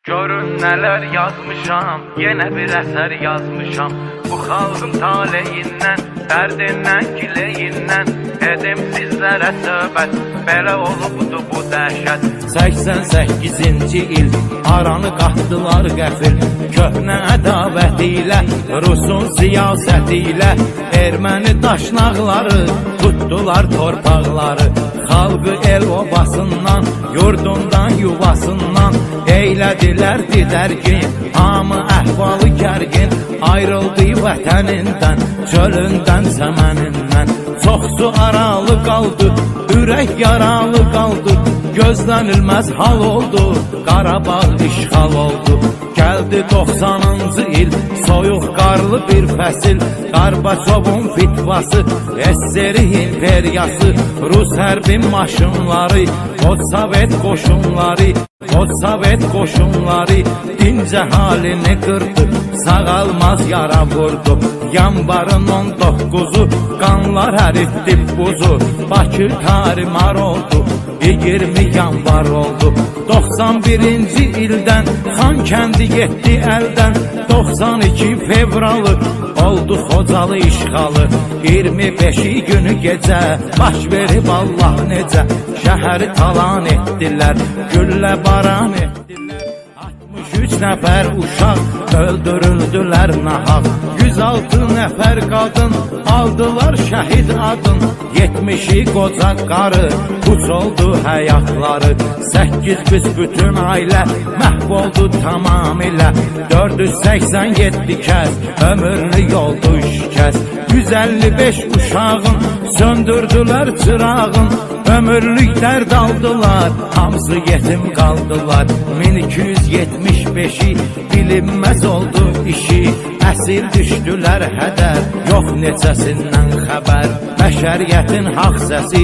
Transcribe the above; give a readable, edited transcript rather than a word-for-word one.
Görün neler yazmışam, yine bir eser yazmışam. Bu xalqın taleyindən, dərdindən, gileyindən edim sizlərə söhbət, belə olubdu bu dəhşət. 88-ci il aranı qatdılar qəfil, köhnə ədavət ilə, Rusun siyasəti ilə, erməni daşnaqları tutdular torpaqları. Xalqı el obasından, yurdundan, yuvasından eylədilər didərgin, hamı əhvalı gərgin, ayrıldı vətənindən, çölündən, səmənindən. Çox su aralı qaldı, ürək yaralı qaldı, gözlənilməz hal oldu, Qarabağ işğal oldu. Gəldi 90-cı il, soyuq qarlı bir fəsil, Qarbaçovun fitvası, SSR imperiyası, Rus hərbi maşınları, Sovet qoşunları, dinc halini qırdı, sağalmaz yara vurdu. Yanvarın 19'u, qanlar əritdi buzu, Bakı tarimar oldu, 20 yanvar oldu. 91-ci ildən Xankəndi getdi əldən, 92 fevralı oldu Xocalı işğalı. 25-i günü gecə baş verib Allah necə, şəhəri talan etdilər, güllə baran etdilər. 63 nəfər uşaq öldürüldülər nahaq, 106 nəfər qadın aldılar şəhid adın, 70'i qoca qarı puç oldu həyatları. 8 büsbütün ailə məhv oldu tamamilə, 487 kəs ömürlük oldu şikəst. 155 uşağın söndürdülər çırağın, ömürlük dərd aldılar, hamısı yetim qaldılar. 1275'i bilinməz oldu işi, əsir düşdülər hədər, yox neçəsindən xəbər. Bəşəriyyətin haqq səsi